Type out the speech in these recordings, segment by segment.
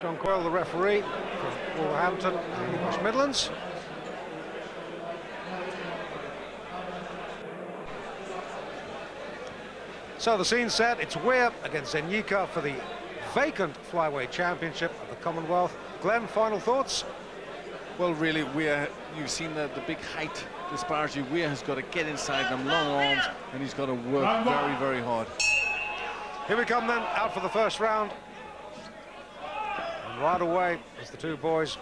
John Coyle, the referee from Wolverhampton in the West Midlands. So the scene's set. It's Weir against Zenyika for the vacant Flyweight Championship of the Commonwealth. Glenn, final thoughts? Well, really, Weir, you've seen the big height disparity. Weir has got to get inside them, long arms, and he's got to work very, very hard. Here we come then, out for the first round. And right away, as the two boys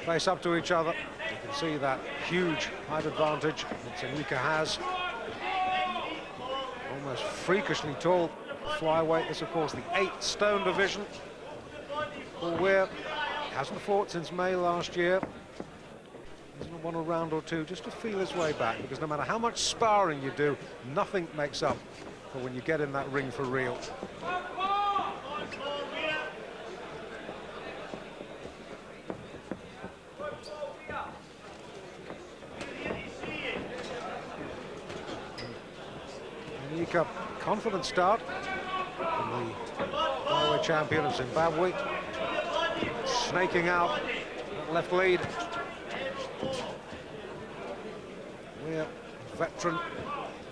face up to each other, you can see that huge height advantage that Zenyika has. Almost freakishly tall flyweight. This, of course, the 8-stone division. Well, Weir hasn't fought since May last year. Hasn't won a round or two just to feel his way back, because no matter how much sparring you do, nothing makes up for when you get in that ring for real. Zenyika, confident start from the flyweight champion of Zimbabwe, snaking out that left lead. Weir, veteran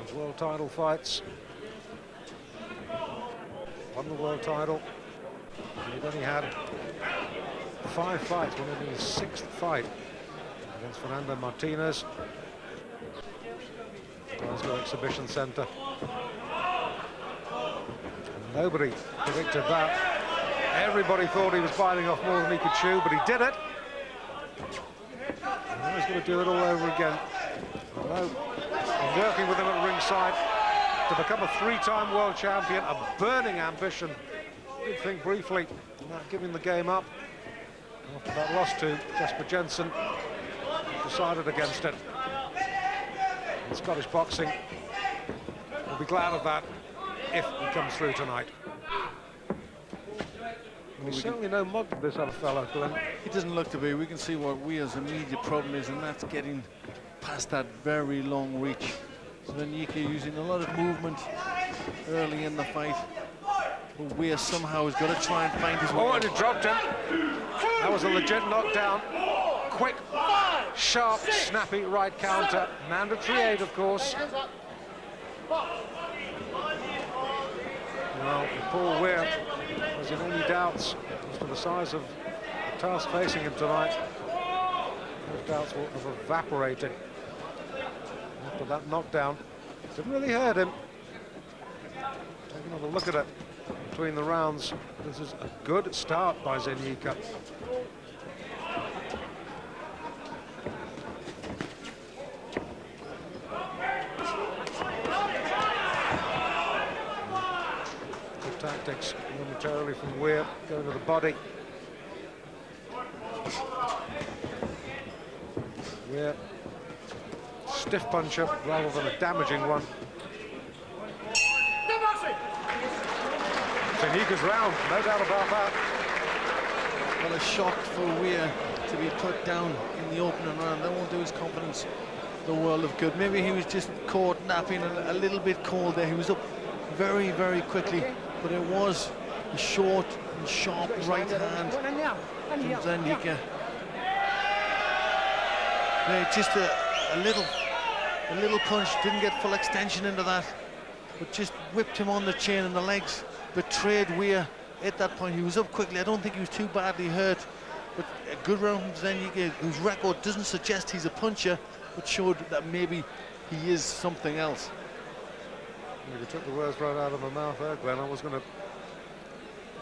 of world title fights, won the world title. He'd only had 5 fights, won only his 6th fight against Fernando Martinez. Glasgow Exhibition Centre. And nobody predicted that. Everybody thought he was biting off more than he could chew, but he did it. And now he's going to do it all over again. Although, working with him at ringside to become a 3-time world champion, a burning ambition. Did think briefly about giving the game up after that loss to Jesper Jensen. Decided against it. And Scottish boxing will be glad of that if he comes through tonight. And he's certainly no mug to this other fella, Glenn. He doesn't look to be. We can see what Weir's immediate problem is, and that's getting past that very long reach. So Zenyika using a lot of movement early in the fight. But Weir somehow has got to try and find his way. Oh, and it dropped him. That was a legit knockdown. Quick, sharp, snappy right counter. Mandatory 8, of course. Well, Paul Weir was in any doubts as to the size of the task facing him tonight. Those doubts will have evaporated after that knockdown. Didn't really hurt him. Take another look at it between the rounds. This is a good start by Zenyika. Good tactics momentarily from Weir, going to the body. Weir, stiff puncher rather than a damaging one. Zenyika's round, no doubt about that. Well, a shock for Weir to be put down in the opening round. That won't do his confidence the world of good. Maybe he was just caught napping a little bit cold there. He was up very, very quickly, but it was a short and sharp right hand from Zenyika. Just a little punch, didn't get full extension into that, but just whipped him on the chin, and the legs betrayed Weir at that point. He was up quickly. I don't think he was too badly hurt, but a good round from Zenyika, whose record doesn't suggest he's a puncher, but showed that maybe he is something else. You took the words right out of my mouth there, Glenn. I was going to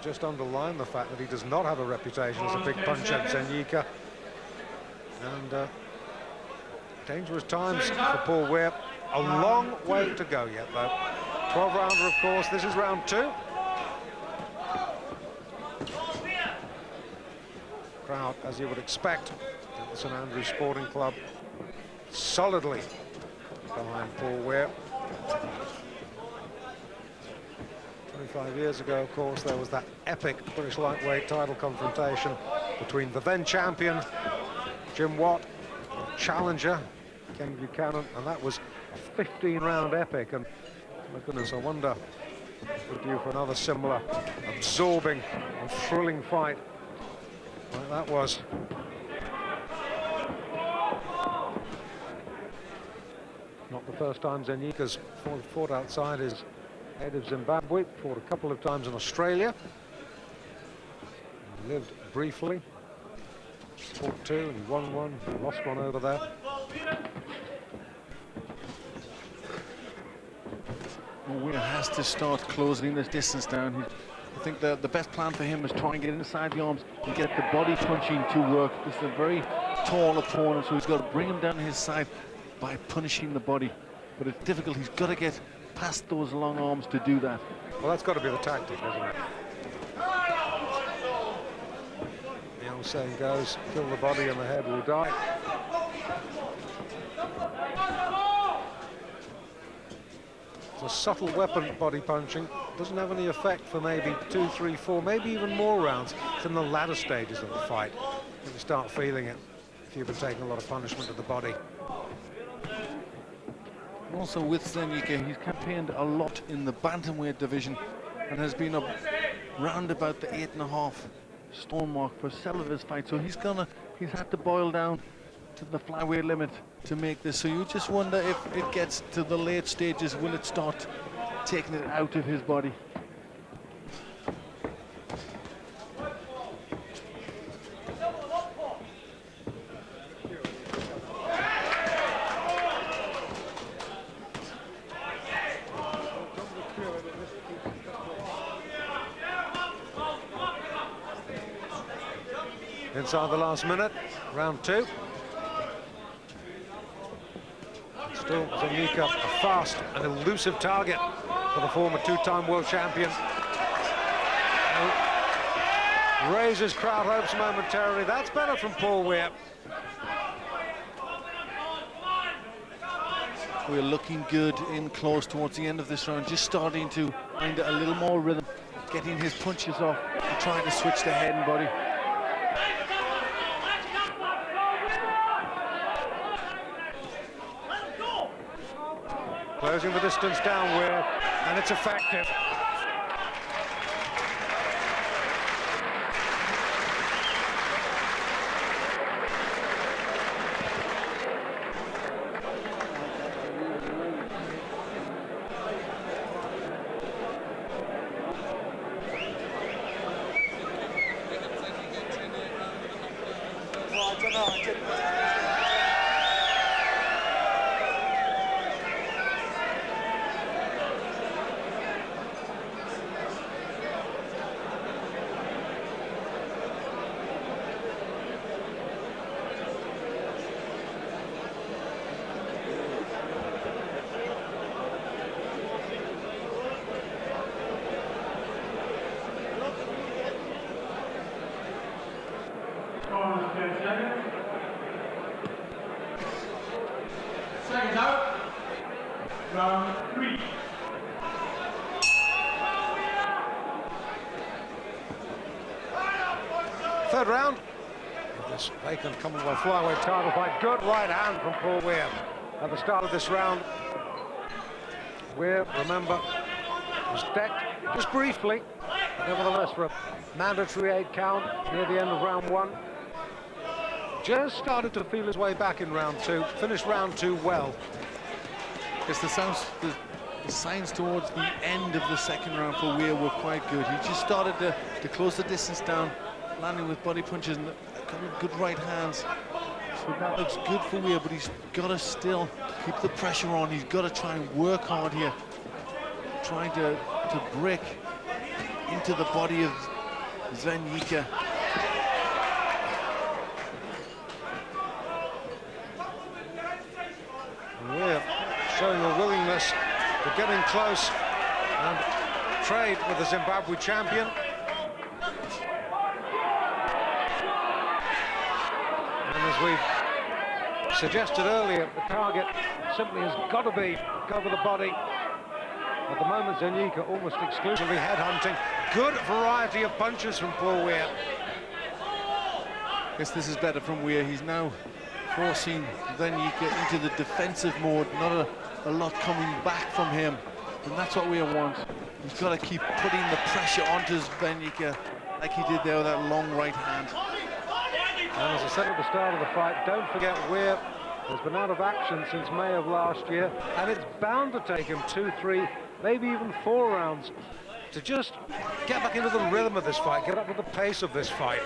just underline the fact that he does not have a reputation as a big puncher, Zenyika. And dangerous times for Paul Weir. A long way to go yet, though. 12-rounder, of course. This is round 2. Crowd, as you would expect, at the St Andrews Sporting Club, solidly behind Paul Weir. 25 years ago, of course, there was that epic British lightweight title confrontation between the then champion Jim Watt and challenger Ken Buchanan, and that was a 15-round epic. And my goodness, I wonder We're due for another similar, absorbing and thrilling fight like that was. Not the first time Zenyika's fought outside his native Zimbabwe. Fought a couple of times in Australia. He lived briefly. Fought two and he won one, lost one over there. Well, Weir has to start closing this distance down. I think the best plan for him is try and get inside the arms and get the body punching to work. This is a very tall opponent, so he's got to bring him down to his side by punishing the body. But it's difficult. He's got to get past those long arms to do that. Well, that's got to be the tactic, hasn't it? The old saying goes, kill the body and the head will die. It's a subtle weapon, body punching. Doesn't have any effect for maybe 2, 3, 4, maybe even more rounds. It's in the latter stages of the fight that you start feeling it if you've been taking a lot of punishment to the body. Also with Zenyika, he's campaigned a lot in the bantamweight division and has been up round about the 8.5 stone mark for several of his fights. So he's had to boil down to the flyweight limit to make this. So you just wonder if it gets to the late stages, will it start taking it out of his body? Inside the last minute, round 2. Still Zenyika, a fast and elusive target for the former 2-time world champion. Raises crowd hopes momentarily. That's better from Paul Weir. We're looking good in close towards the end of this round, just starting to find a little more rhythm, getting his punches off and trying to switch the head and body. Closing the distance down, Weir, and it's effective. Seconds out. Round 3. Third round of this vacant Commonwealth flyweight title fight. Good right hand from Paul Weir at the start of this round. Weir, remember, was decked just briefly, but nevertheless for a mandatory 8 count near the end of round 1. Just started to feel his way back in round 2, finished round 2 well. Because the signs towards the end of the second round for Weir were quite good. He just started to close the distance down, landing with body punches and a couple of good right hands. So that looks good for Weir, but he's got to still keep the pressure on. He's got to try and work hard here, trying to break into the body of Zenyika. Weir showing a willingness to get in close and trade with the Zimbabwe champion. And as we've suggested earlier, the target simply has got to be go for the body. At the moment, Zenyika almost exclusively headhunting. Good variety of punches from Paul Weir. Yes, this is better from Weir. He's now forcing Zenyika into the defensive mode, not a lot coming back from him, and that's what Weir wants. He's got to keep putting the pressure onto Zvenyika like he did there with that long right hand. And as I said at the start of the fight, don't forget Weir has been out of action since May of last year, and it's bound to take him 2, 3, maybe even 4 rounds to just get back into the rhythm of this fight, get up to the pace of this fight.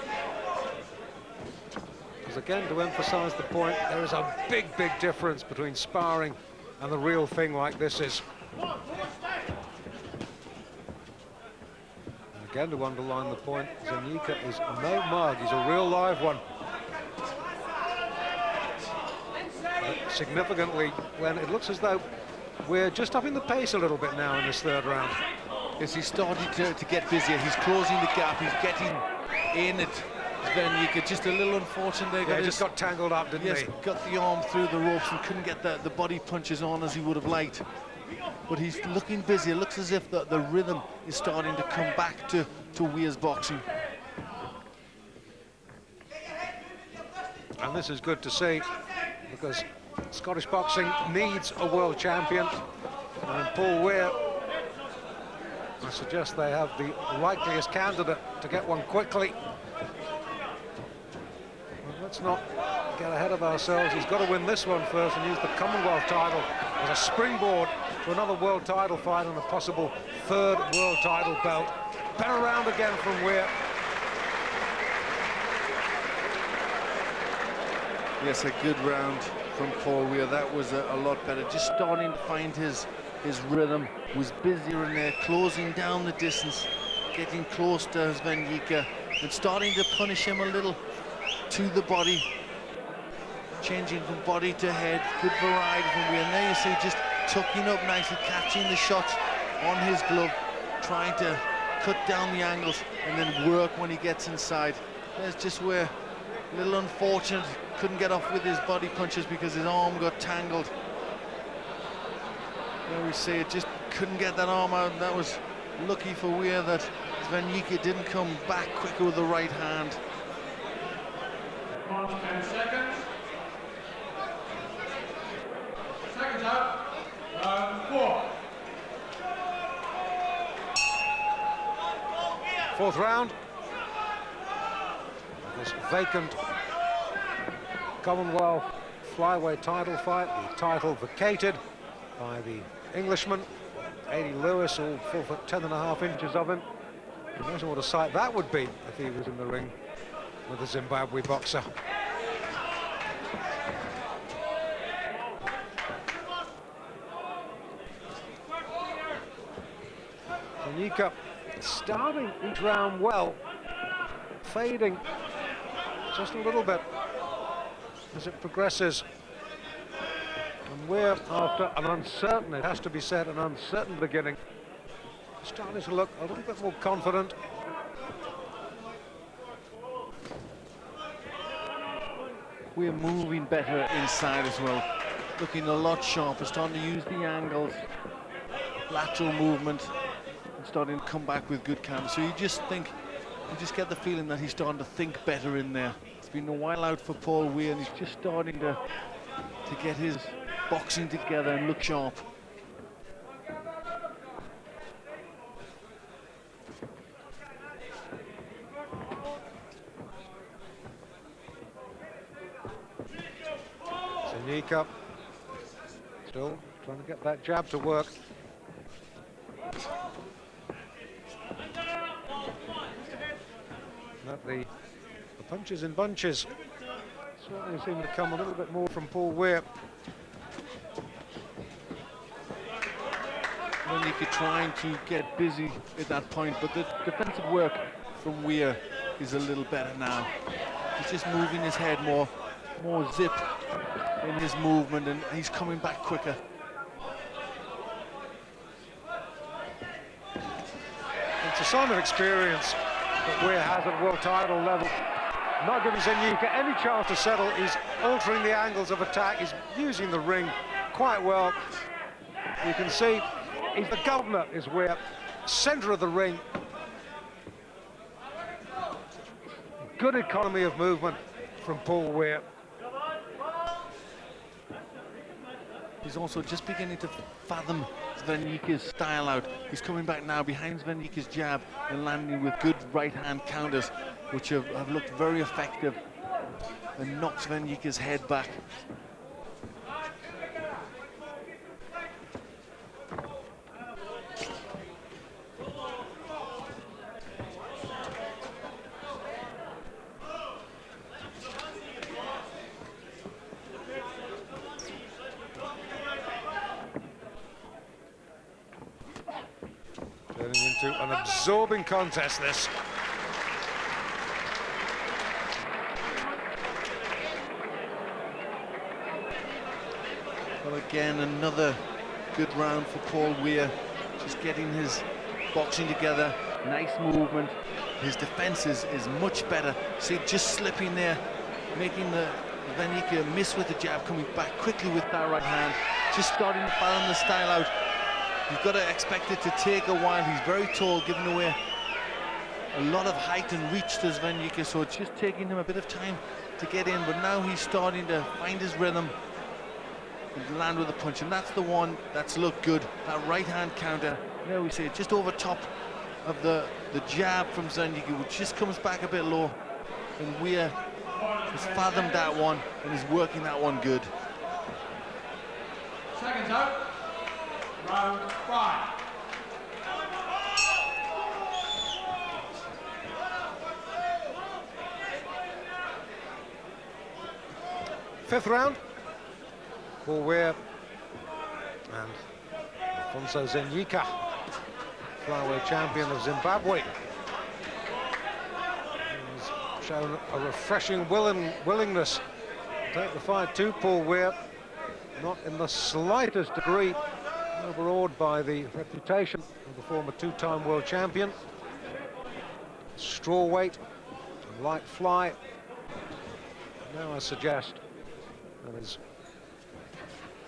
Because again, to emphasize the point, there is a big, big difference between sparring and the real thing like this is. And again, to underline the point, Zvenyika is no mug, he's a real live one. But significantly, when it looks as though we're just upping the pace a little bit now in this third round. Yes, he's starting to get busier. He's closing the gap. He's getting in it. Zvenyika just a little unfortunate there. Yeah, just got tangled up, didn't he? Got the arm through the ropes and couldn't get the body punches on as he would have liked. But he's looking busy. It looks as if the rhythm is starting to come back to Weir's boxing. And this is good to see, because Scottish boxing needs a world champion. And Paul Weir, I suggest they have the likeliest candidate to get one quickly. Well, let's not get ahead of ourselves. He's got to win this one first and use the Commonwealth title as a springboard to another world title fight and a possible third world title belt. Better round again from Weir. Yes, a good round from Paul Weir. That was a lot better. Just starting to find his rhythm. Was busier in there, closing down the distance, getting close to Zvenyika, and starting to punish him a little to the body. Changing from body to head. Good variety from Weir. And there you see just tucking up nicely, catching the shots on his glove, trying to cut down the angles and then work when he gets inside. There's just where a little unfortunate, couldn't get off with his body punches because his arm got tangled. There we see it, just couldn't get that arm out. That was lucky for Weir that Zvenyika didn't come back quicker with the right hand. 10 seconds. Seconds out. Round 4. Fourth round. This vacant Commonwealth flyweight title fight, the title vacated by the Englishman, 80 Lewis, all 4 foot 10.5 inches of him. Imagine what a sight that would be if he was in the ring with a Zimbabwe boxer. Zvenyika starting each round well, fading just a little bit as it progresses. And Weir, after an uncertain, it has to be said, an uncertain beginning, starting to look a little bit more confident. We're moving better inside as well, looking a lot sharper, starting to use the angles, lateral movement, and starting to come back with good counters. So you just get the feeling that he's starting to think better in there. It's been a while out for Paul Weir, and he's just starting to get his boxing together and look sharp. Zvenyika still trying to get that jab to work. But the punches in bunches certainly seem to come a little bit more from Paul Weir. Zvenyika trying to get busy at that point, but the defensive work from Weir is a little better now. He's just moving his head more zip in his movement, and he's coming back quicker. It's a sign of experience that Weir has at world title level. Not giving Zvenyika any chance to settle. He's altering the angles of attack. He's using the ring quite well. You can see he's the governor, is Weir, centre of the ring. Good economy of movement from Paul Weir. He's also just beginning to fathom Sven Nika's style out. He's coming back now behind Sven Nika's jab and landing with good right-hand counters, which have looked very effective and knocked Sven Nika's head back. Turning into an absorbing contest, this. Well, again, another good round for Paul Weir. Just getting his boxing together. Nice movement. His defense is much better. See, just slipping there, making the Sven Nika miss with the jab, coming back quickly with that right hand. Just starting to balance the style out. You've got to expect it to take a while. He's very tall, giving away a lot of height and reach to Sven Nika, so it's just taking him a bit of time to get in, but now he's starting to find his rhythm and land with a punch, and that's the one that's looked good. That right hand counter, there we see it, just over top of the jab from Sven Nika, which just comes back a bit low, and Weir has fathomed that one and is working that one good. Seconds out. Round 5. Fifth round. Paul Weir and Alfonso Lambarda, flyweight champion of Zimbabwe. He's shown a refreshing willingness to take the fight to Paul Weir, not in the slightest degree overawed by the reputation of the former two-time world champion. Strawweight, light fly. Now I suggest that is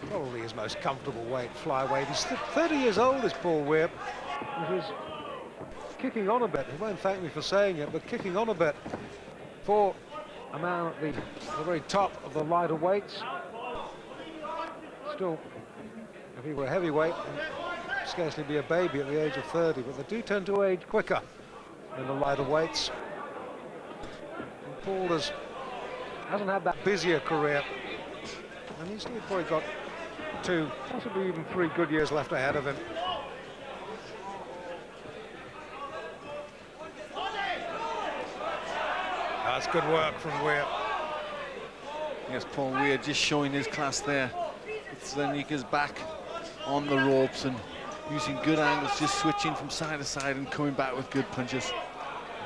probably his most comfortable weight, flyweight. He's 30 years old, is Paul Weir. He's kicking on a bit. He won't thank me for saying it, but kicking on a bit for a man at the very top of the lighter weights. Still, if he were a heavyweight, he'd scarcely be a baby at the age of 30, but they do tend to age quicker in the lighter weights. And Paul hasn't had that busier career, and he's still probably got 2, possibly even 3 good years left ahead of him. That's good work from Weir. Yes, Paul Weir just showing his class there. Sven Nika's back on the ropes and using good angles, just switching from side to side and coming back with good punches.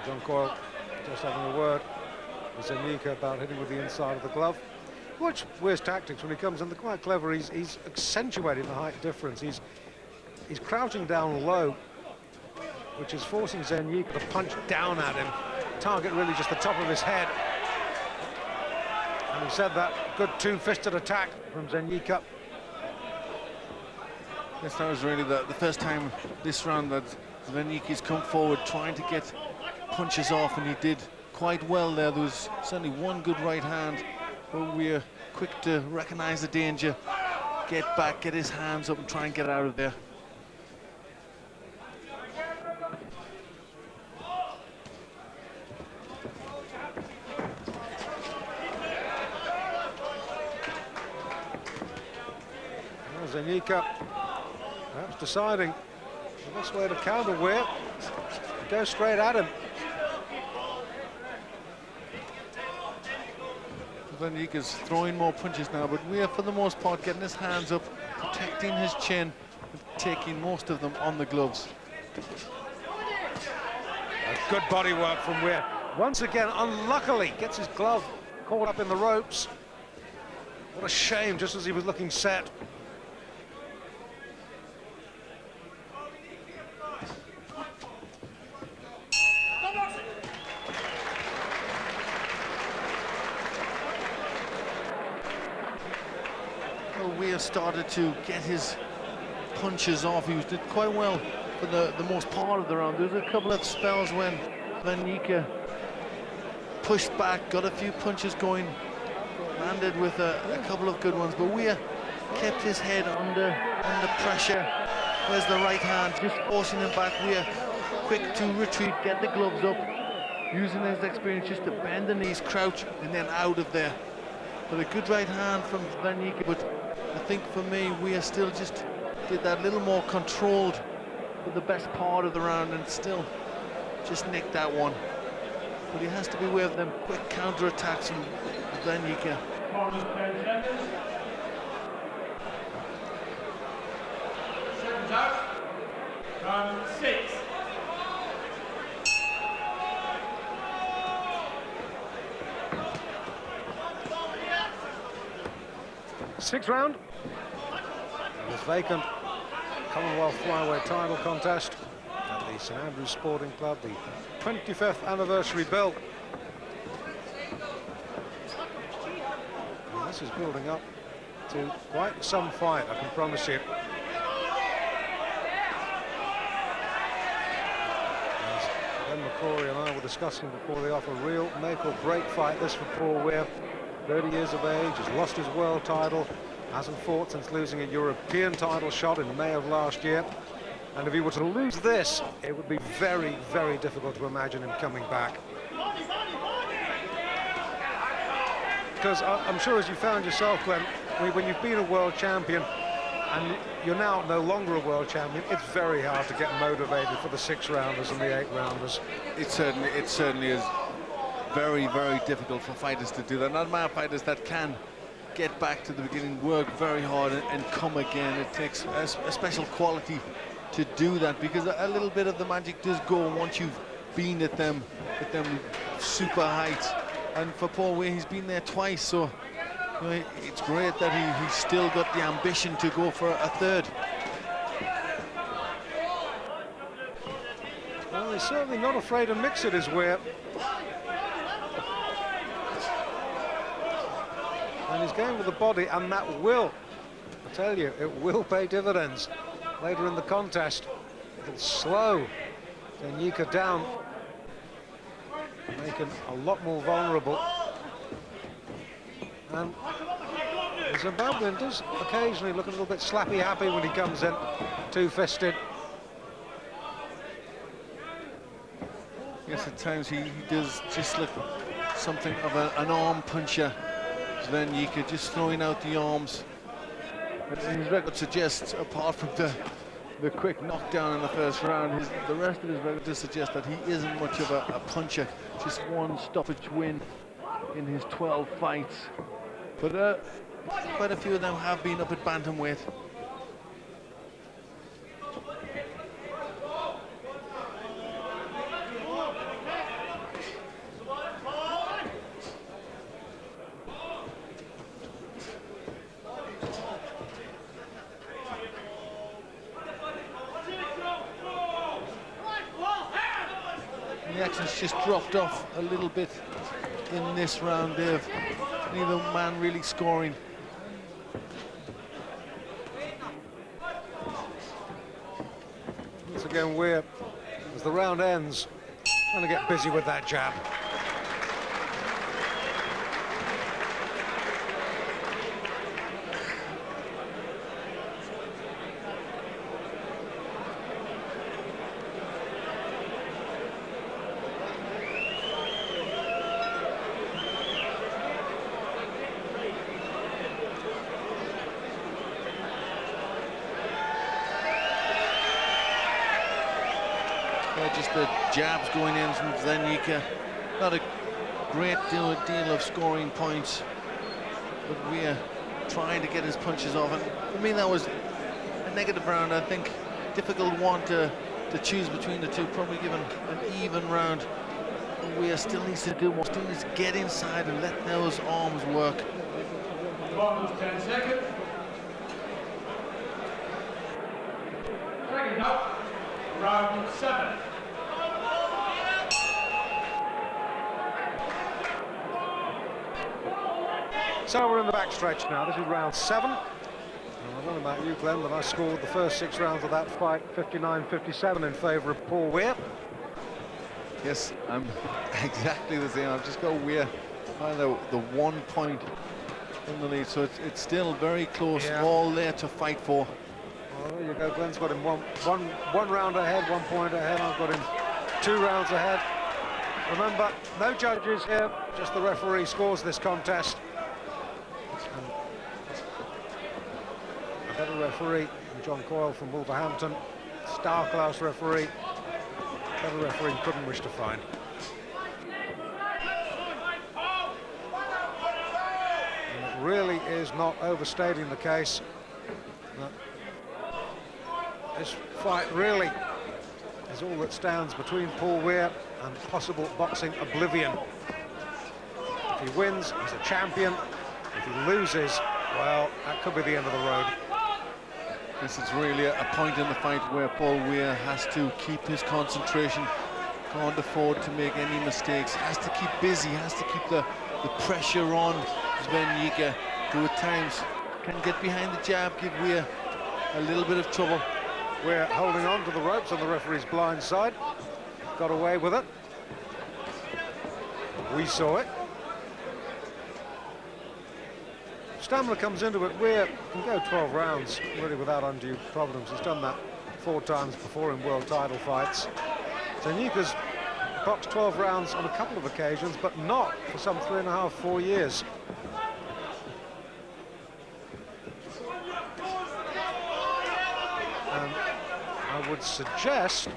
John Coyle just having a word with Sven Nika about hitting with the inside of the glove. Watch Weir's tactics when he comes in, they're quite clever. He's accentuating the height difference. He's crouching down low, which is forcing Sven Nika to punch down at him. Target really just the top of his head. And he said that good two-fisted attack from Sven Nika. Yes, that was really the first time this round that Sven Nika's come forward trying to get punches off, and he did quite well there. There was certainly one good right hand, but Weir quick to recognize the danger, get back, get his hands up and try and get out of there. Sven Nika perhaps deciding the best way to counter Weir, go straight at him. Sven Nika's throwing more punches now, but Weir for the most part getting his hands up, protecting his chin, and taking most of them on the gloves. A good body work from Weir. Once again, unluckily, gets his glove caught up in the ropes. What a shame, just as he was looking set. Weir started to get his punches off. He did quite well for the most part of the round. There was a couple of spells when Sven Nika pushed back, got a few punches going, landed with a couple of good ones, but Weir kept his head under pressure. Where's the right hand, just forcing him back. Weir quick to retreat, get the gloves up, using his experience just to bend the knees, crouch, and then out of there. But a good right hand from Zvenyika, but I think for me, Weir still just did that little more controlled for the best part of the round and still just nicked that one. But he has to be aware of them quick counter-attacks from Zvenyika. Seconds out. Round 6. Sixth round. This vacant Commonwealth Flyweight title contest at the St Andrews Sporting Club, the 25th anniversary bill. And this is building up to quite some fight, I can promise you. As Ben McCrory and I were discussing before the off, a real make-or-break fight this for Paul Weir. 30 years of age, has lost his world title, hasn't fought since losing a European title shot in May of last year. And if he were to lose this, it would be very, very difficult to imagine him coming back. Because I'm sure, as you found yourself, Glenn, when you've been a world champion and you're now no longer a world champion, it's very hard to get motivated for the 6-rounders and the 8-rounders. It certainly is very, very difficult for fighters to do that. Not many fighters that can get back to the beginning, work very hard and come again. It takes a special quality to do that, because a little bit of the magic does go once you've been at them super heights. And for Paul Weir, he's been there twice, so you know, it's great that he's still got the ambition to go for a third. Well, he's certainly not afraid to mix it, is Weir. And he's going with the body, and that will, I tell you, it will pay dividends later in the contest. It'll slow Zvenyika down, make him a lot more vulnerable. And the Zimbabwean does occasionally look a little bit slappy-happy when he comes in, two-fisted. Yes, at times he does just look something of an arm puncher. Zvenyika just throwing out the arms. His record suggests, apart from the quick knockdown in the first round, the rest of his record does suggest that he isn't much of a puncher. Just one stoppage win in his 12 fights. But quite a few of them have been up at bantamweight. The action's just dropped off a little bit in this round, Dave. Neither man really scoring. Once again, Weir, as the round ends, trying to get busy with that jab. Just the jabs going in from Zvenyika. Not a great deal of scoring points, but Weir trying to get his punches off. And for me, that was a negative round. I think difficult one to choose between the two. Probably given an even round. Weir still needs to do more. Still needs to get inside and let those arms work. 10 seconds. Second up, round 7. So we're in the backstretch now. This is round 7. And I don't know about you, Glenn, but I scored the first 6 rounds of that fight 59-57 in favour of Paul Weir. Yes, I'm exactly the same. I've just got Weir find the 1 point in the lead, so it's still very close, Yeah. all there to fight for. Well, there you go. Glenn's got him one round ahead, 1 point ahead. I've got him 2 rounds ahead. Remember, no judges here, just the referee scores this contest. And a better referee than John Coyle from Wolverhampton, star-class referee, better referee couldn't wish to find. And it really is not overstating the case that this fight really is all that stands between Paul Weir and possible boxing oblivion. If he wins, he's a champion. If he loses, well, that could be the end of the road. This is really a point in the fight where Paul Weir has to keep his concentration, can't afford to make any mistakes, has to keep busy, has to keep the pressure on Sven Jieke, who at times can get behind the jab, give Weir a little bit of trouble. We're holding on to the ropes on the referee's blind side. Got away with it. We saw it. Stamina comes into it. Weir can go 12 rounds really without undue problems. He's done that 4 times before in world title fights. Zanyika's boxed 12 rounds on a couple of occasions, but not for some 3.5, 4 years. And I would suggest,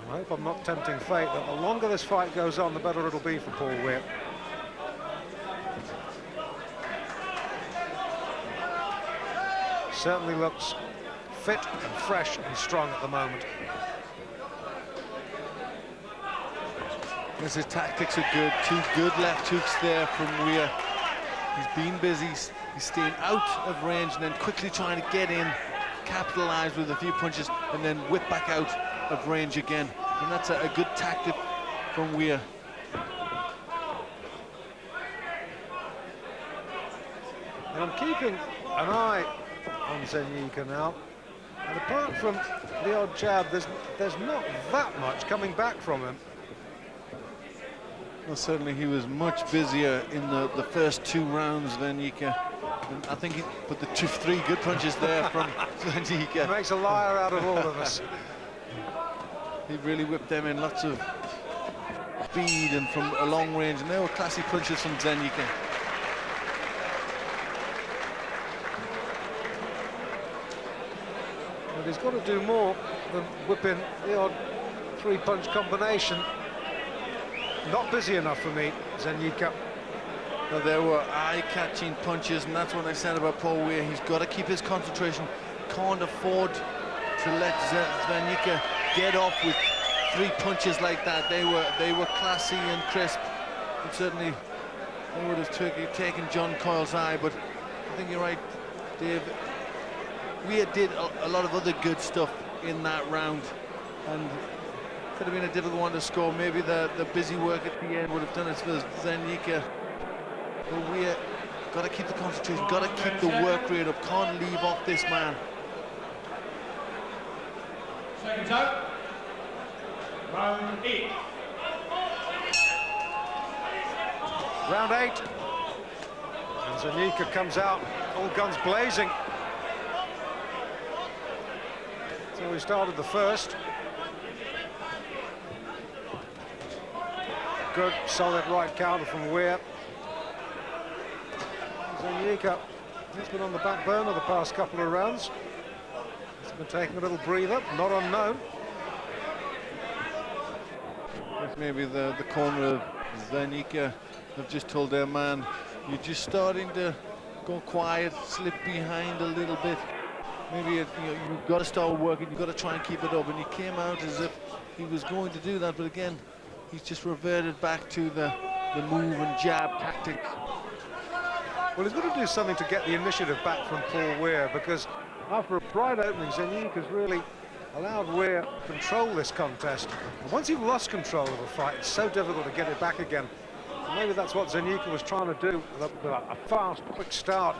I hope I'm not tempting fate, that the longer this fight goes on, the better it'll be for Paul Weir. Certainly looks fit and fresh and strong at the moment. His tactics are good, 2 good left hooks there from Weir. He's been busy, he's staying out of range and then quickly trying to get in, capitalize with a few punches and then whip back out of range again. And that's a good tactic from Weir. And I'm keeping an eye on Zanyika now, and apart from the odd jab, there's not that much coming back from him. Well, certainly he was much busier in the first 2 rounds than Jieke. And I think he put the 3 good punches there from Jieke. Makes a liar out of all of us. He really whipped them in, lots of speed and from a long range, and they were classy punches from Zanyika. But he's got to do more than whip in the odd 3-punch combination. Not busy enough for me, Zanyika. Well, there were eye-catching punches, and that's what I said about Paul Weir. He's got to keep his concentration, can't afford to let Zanyika get off with 3 punches like that. They were classy and crisp, and certainly they would have taken John Coyle's eye, but I think you're right, Dave. Weir did a lot of other good stuff in that round, and could have been a difficult one to score. Maybe the busy work at the end would have done it for Zanyika. But Weir got to keep the concentration, got to keep the work rate up, can't leave off this man. Seconds out. Round 8. Round 8. And Zanyika comes out, all guns blazing. So we started the first. Good, solid right counter from Weir. Zanyika, he's been on the back burner the past couple of rounds. He's been taking a little breather, not unknown. Maybe the corner of Zanyika have just told their man, you're just starting to go quiet, slip behind a little bit. Maybe you've got to start working, you've got to try and keep it up. And he came out as if he was going to do that, but again, he's just reverted back to the move and jab tactics. Well, he's got to do something to get the initiative back from Paul Weir, because after a bright opening, Zanyika's really allowed Weir to control this contest. And once you've lost control of a fight, it's so difficult to get it back again. And maybe that's what Zanyika was trying to do, with a fast, quick start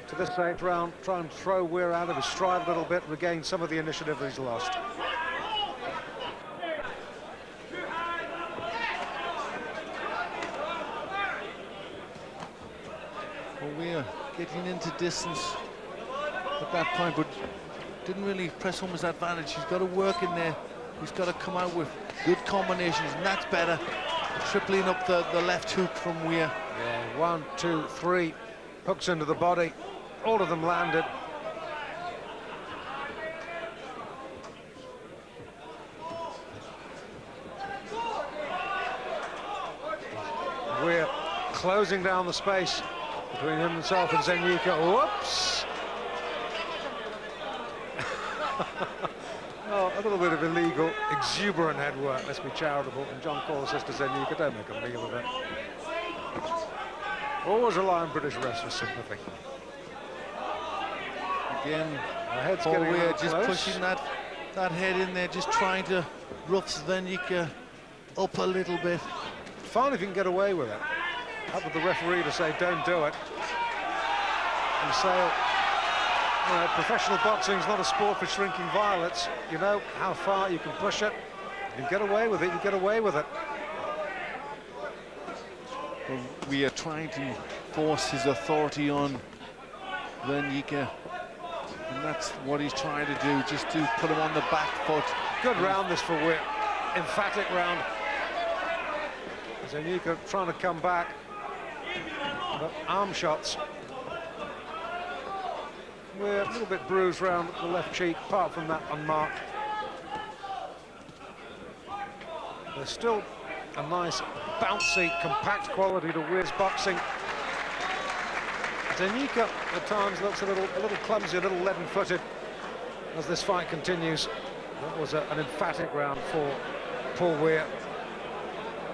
to this 8th round, try and throw Weir out of his stride a little bit, regain some of the initiative that he's lost. Well, Weir getting into distance at that point, but didn't really press home his advantage. He's got to work in there. He's got to come out with good combinations, and that's better. Tripling up the left hook from Weir. Yeah, 1, 2, 3 hooks into the body. All of them landed. Weir closing down the space between himself and Zenyuka. Whoops! Oh, a little bit of illegal, exuberant head work. Let's be charitable. And John Cole says to Zenyuka, don't make a meal of it. Always rely on British refs for sympathy. Again, the head's Paul getting Weir just close. pushing that head in there, just trying to rough Zenyuka up a little bit. Fine if you can get away with it. Up with the referee to say, don't do it. And say, you know, professional boxing is not a sport for shrinking violets. You know how far you can push it. You get away with it, you get away with it. Well, we are trying to force his authority on Zenyuka, and that's what he's trying to do, just to put him on the back foot. Good round this for Weir. Emphatic round. Zenyuka trying to come back. But arm shots. We're a little bit bruised round the left cheek, apart from that unmarked. There's still a nice, bouncy, compact quality to Weir's boxing. Zenyuka at times looks a little clumsy, a little leaden-footed as this fight continues. That was an emphatic round for Paul Weir.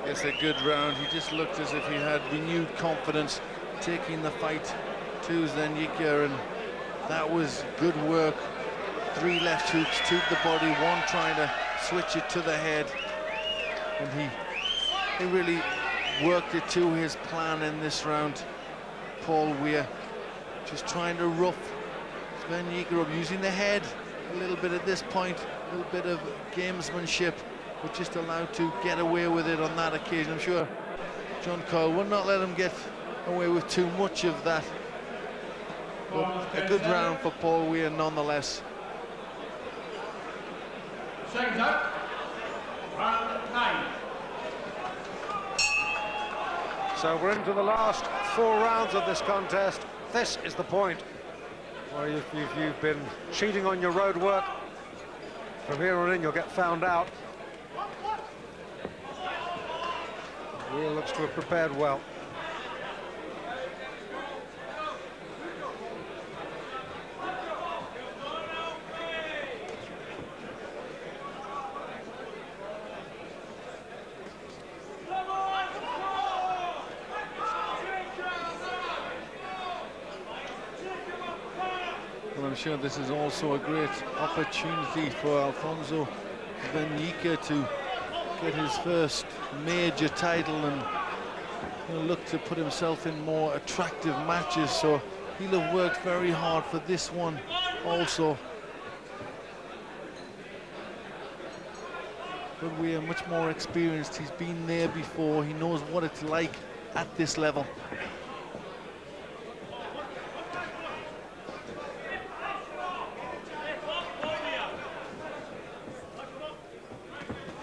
It's a good round. He just looked as if he had renewed confidence, taking the fight to Zenyuka, and that was good work. 3 left hooks to the body, 1 trying to switch it to the head, and he really worked it to his plan in this round. Paul Weir just trying to rough Zenyuka up, using the head a little bit at this point, a little bit of gamesmanship, but just allowed to get away with it on that occasion. I'm sure John Cole will not let him get away with too much of that. But a good round for Paul Weir nonetheless. Seconds up. Round 9. So we're into the last 4 rounds of this contest. This is the point where if you've been cheating on your road work, from here on in you'll get found out. Weir looks to have prepared well. Well, I'm sure this is also a great opportunity for Alfonso Lambarda to get his first major title and look to put himself in more attractive matches, so he'll have worked very hard for this one also. But we are much more experienced. He's been there before. He knows what it's like at this level.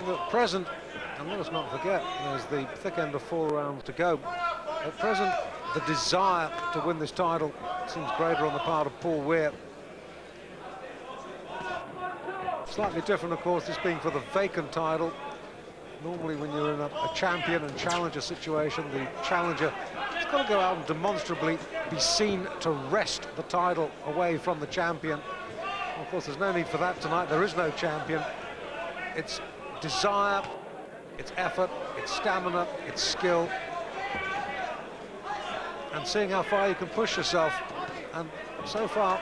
At present, and let us not forget, there's the thick end of 4 rounds to go. At present, the desire to win this title seems greater on the part of Paul Weir. Slightly different, of course, this being for the vacant title. Normally when you're in a champion and challenger situation, the challenger has got to go out and demonstrably be seen to wrest the title away from the champion. Of course, there's no need for that tonight. There is no champion. It's desire, it's effort, it's stamina, it's skill, and seeing how far you can push yourself. And so far,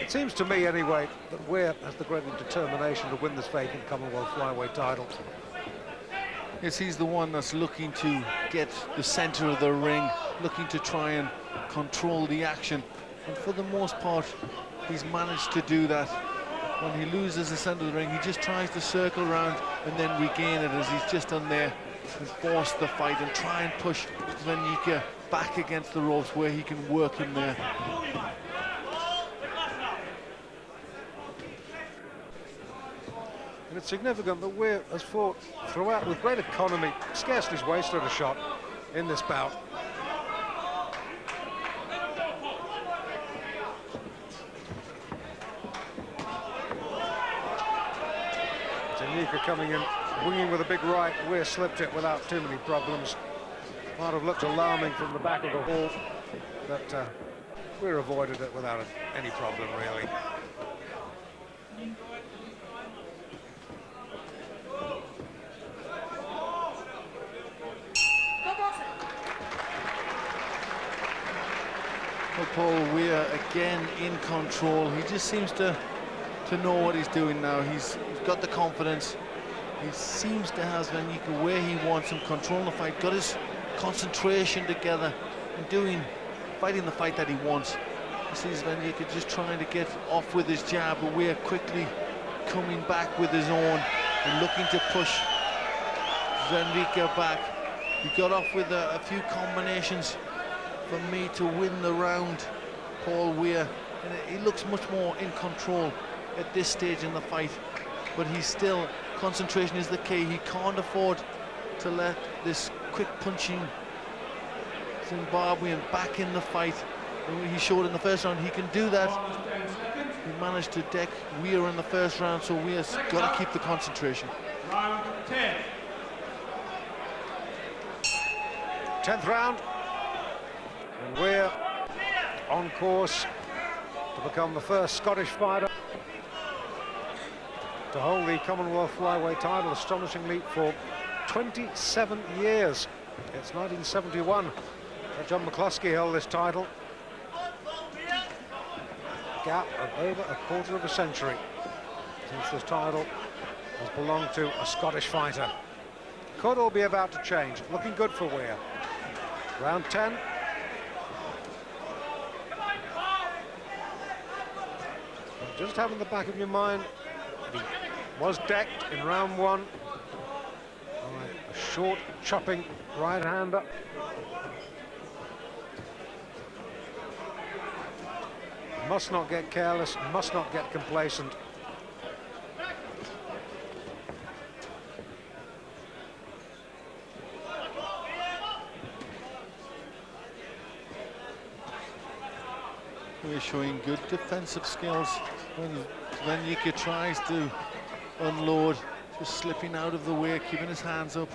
it seems to me anyway, that Weir has the great determination to win this vacant Commonwealth Flyweight title. Yes, he's the one that's looking to get the center of the ring, looking to try and control the action, and for the most part he's managed to do that. When he loses the center of the ring, he just tries to circle around and then regain it, as he's just done there and force the fight and try and push Zvenyika back against the ropes where he can work him there. And it's significant that Weir has fought throughout with great economy, scarcely wasted a shot in this bout. Zvenyika coming in, winging with a big right. Weir slipped it without too many problems. Might have looked alarming from the back of the hall, but Weir avoided it without any problem, really. Paul Weir again in control. He just seems to know what he's doing now. He's got the confidence. He seems to have Zvenyika where he wants him, controlling the fight, got his concentration together and fighting the fight that he wants. You see Zvenyika just trying to get off with his jab, but Weir quickly coming back with his own and looking to push Zvenyika back. He got off with a few combinations for me to win the round, Paul Weir, and he looks much more in control at this stage in the fight, but he's still, concentration is the key. He can't afford to let this quick punching Zimbabwean back in the fight. He showed in the first round he can do that. He managed to deck Weir in the first round, so Weir's got to keep the concentration. Round 10. 10th round. And Weir on course to become the first Scottish fighter to hold the Commonwealth Flyweight title, astonishingly, for 27 years. It's 1971 that John McCluskey held this title. A gap of over a quarter of a century since this title has belonged to a Scottish fighter. Could all be about to change. Looking good for Weir. Round 10. Just have in the back of your mind, he was decked in round 1 by a short, chopping right-hander. Must not get careless, must not get complacent. We're showing good defensive skills when Zvenyika tries to unload, just slipping out of the way, keeping his hands up.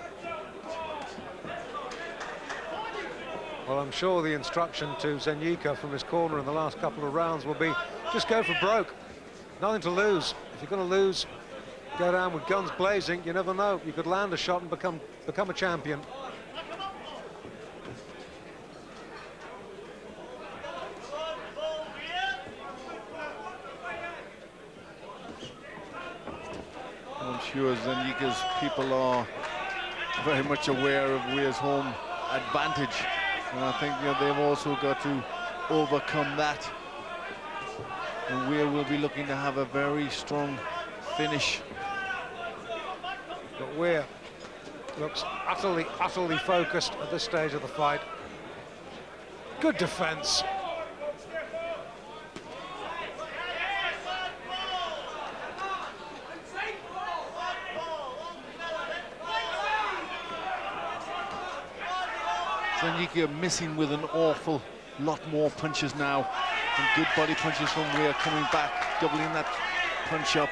Well, I'm sure the instruction to Zvenyika from his corner in the last couple of rounds will be, just go for broke. Nothing to lose. If you're going to lose, go down with guns blazing. You never know. You could land a shot and become a champion. I'm sure Zvenyika's people are very much aware of Weir's home advantage, and I think they've also got to overcome that. And Weir will be looking to have a very strong finish. But Weir looks utterly focused at this stage of the fight. Good defense. Zvenyika missing with an awful lot more punches now, and good body punches from Weir coming back, doubling that punch up.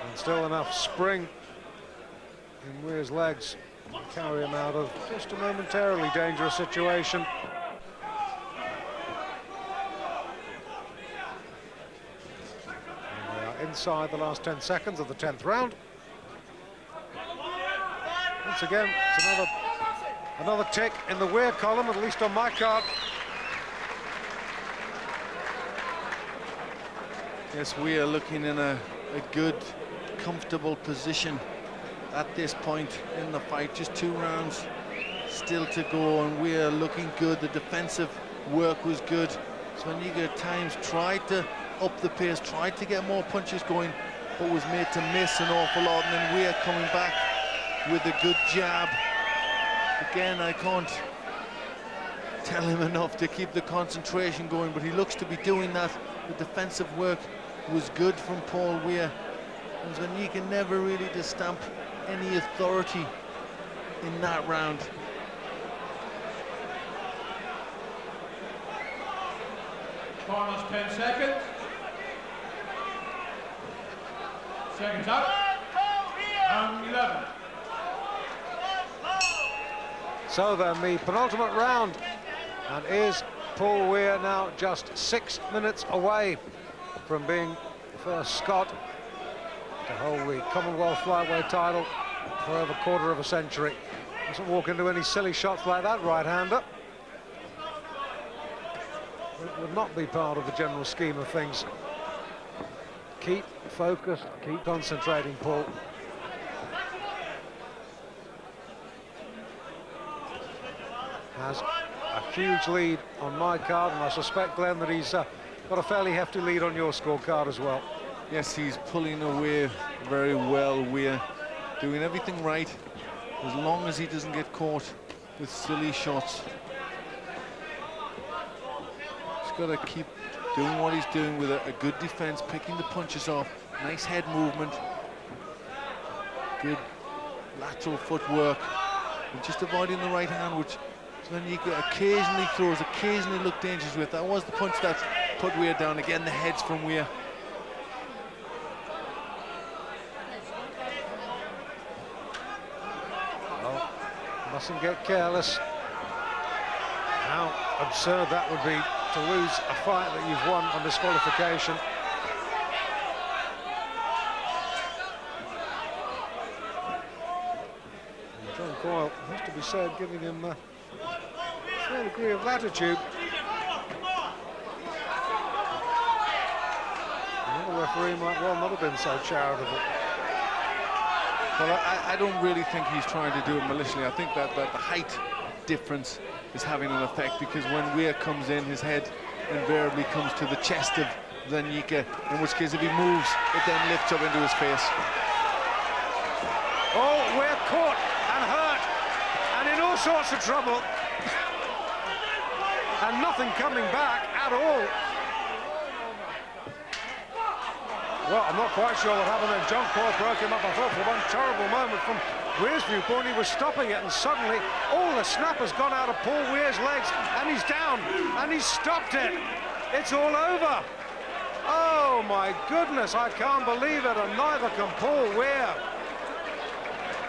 And still enough spring in Weir's legs to carry him out of just a momentarily dangerous situation. And we are inside the last 10 seconds of the 10th round. Once again, it's another tick in the Weir column, at least on my card. Yes, we are looking in a good, comfortable position at this point in the fight. Just 2 rounds still to go, and we're looking good. The defensive work was good. Zvenyika at times tried to up the pace, tried to get more punches going, but was made to miss an awful lot, and then Weir coming back with a good jab. Again, I can't tell him enough to keep the concentration going, but he looks to be doing that. The defensive work was good from Paul Weir, and Zvenyika never really to stamp any authority in that round. Corners 10 seconds. Seconds up. Round 11. So then the penultimate round, and is Paul Weir now just 6 minutes away from being the first Scot to hold the Commonwealth Flyweight title for over a quarter of a century. Doesn't walk into any silly shots like that right-hander. It would not be part of the general scheme of things. Keep focused, keep concentrating, Paul. Has a huge lead on my card, and I suspect, Glenn, that he's got a fairly hefty lead on your scorecard as well. Yes, he's pulling away very well. We're doing everything right, as long as he doesn't get caught with silly shots. He's got to keep doing what he's doing with a good defense, picking the punches off, nice head movement, good lateral footwork, and just avoiding the right hand, which Zvenyika occasionally throws, occasionally look dangerous with. That was the punch that put Weir down. Again, the heads from Weir. Well, mustn't get careless. How absurd that would be to lose a fight that you've won on disqualification. And John Coyle, has to be said, giving him a fair degree of latitude. Another referee might well not have been so charitable. Well, I don't really think he's trying to do it maliciously. I think that the height difference is having an effect, because when Weir comes in, his head invariably comes to the chest of Zvenyika, in which case if he moves, it then lifts up into his face. Oh, Weir caught and hurt and in all sorts of trouble, and nothing coming back at all. Well, I'm not quite sure what happened then. John Coyle broke him up. I thought for one terrible moment from Weir's viewpoint he was stopping it, and suddenly all the snap has gone out of Paul Weir's legs, and he's down, and he's stopped it. It's all over. Oh my goodness, I can't believe it, and neither can Paul Weir.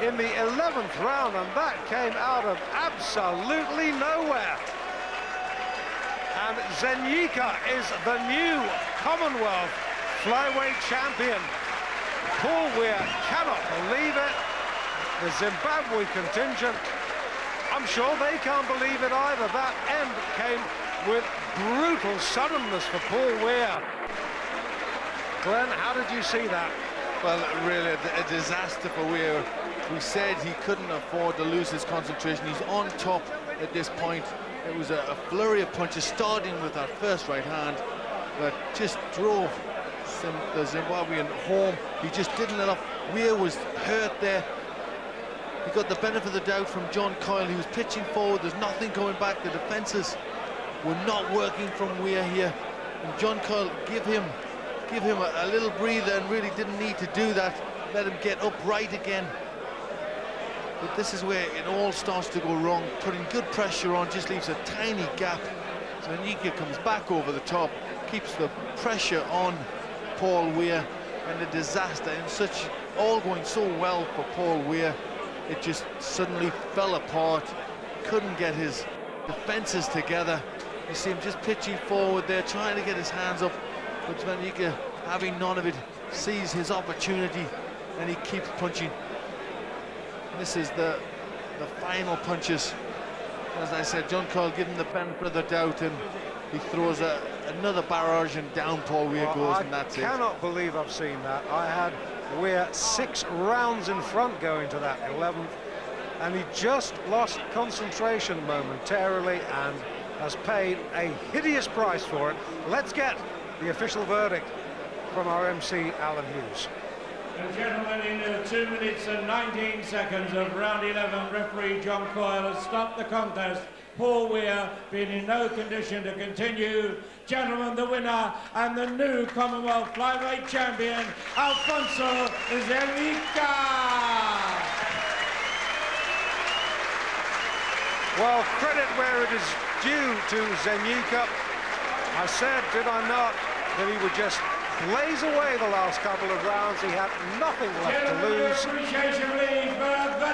In the 11th round, and that came out of absolutely nowhere. And Zvenyika is the new Commonwealth Flyweight champion. Paul Weir cannot believe it. The Zimbabwe contingent, I'm sure they can't believe it either. That end came with brutal suddenness for Paul Weir. Glenn, how did you see that? Well, really a disaster for Weir. We said he couldn't afford to lose his concentration. He's on top at this point. It was a flurry of punches, starting with that first right hand that just drove the Zimbabwean home. He just didn't let up. Weir was hurt there. He got the benefit of the doubt from John Coyle. He was pitching forward. There's nothing going back. The defenses were not working from Weir here. And John Coyle give him a little breather, and really didn't need to do that. Let him get upright again. But this is where it all starts to go wrong. Putting good pressure on just leaves a tiny gap. Zvenyika comes back over the top, keeps the pressure on Paul Weir, and a disaster. And such all going so well for Paul Weir, it just suddenly fell apart. Couldn't get his defenses together. You see him just pitching forward there, trying to get his hands up, but Zvenyika, having none of it, sees his opportunity and he keeps punching. This is the final punches. As I said, John Coyle giving the benefit of the doubt, and he throws another barrage, and down Paul Weir goes, and that's it. I cannot believe I've seen that. I had Weir 6 rounds in front going to that 11th, and he just lost concentration momentarily and has paid a hideous price for it. Let's get the official verdict from our MC, Alan Hughes. And gentlemen, in 2 minutes and 19 seconds of round 11, referee John Coyle has stopped the contest. Paul Weir being in no condition to continue. Gentlemen, the winner and the new Commonwealth Flyweight champion, Alfonso Lambarda. Well, credit where it is due to Lambarda. I said, did I not, that he would just blaze away the last couple of rounds. He had nothing left to lose.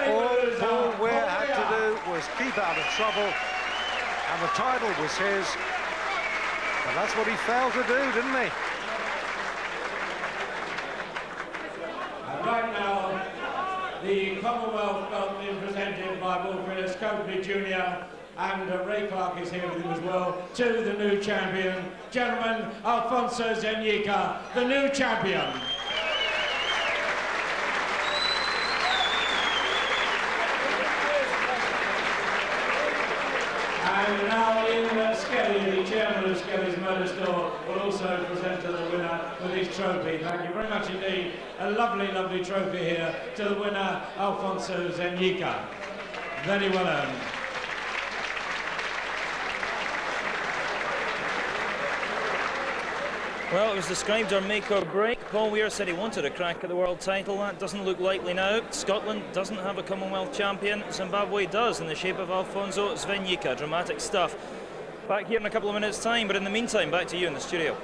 All Paul Weir had to do was keep out of trouble, and the title was his. And that's what he failed to do, didn't he? And right now, the Commonwealth belt being presented by Wilfred Scopely Jr. and Ray Clark is here with him as well, to the new champion. Gentlemen, Alfonso Lambarda, the new champion. And now Ian Skelly, the chairman of Skelly's Motor Store, will also present to the winner with his trophy. Thank you very much indeed. A lovely, lovely trophy here to the winner, Alfonso Lambarda. Very well earned. Well, it was described our make or break. Paul Weir said he wanted a crack at the world title. That doesn't look likely now. Scotland doesn't have a Commonwealth champion. Zimbabwe does, in the shape of Alfonso Lambarda. Dramatic stuff. Back here in a couple of minutes' time, but in the meantime, back to you in the studio.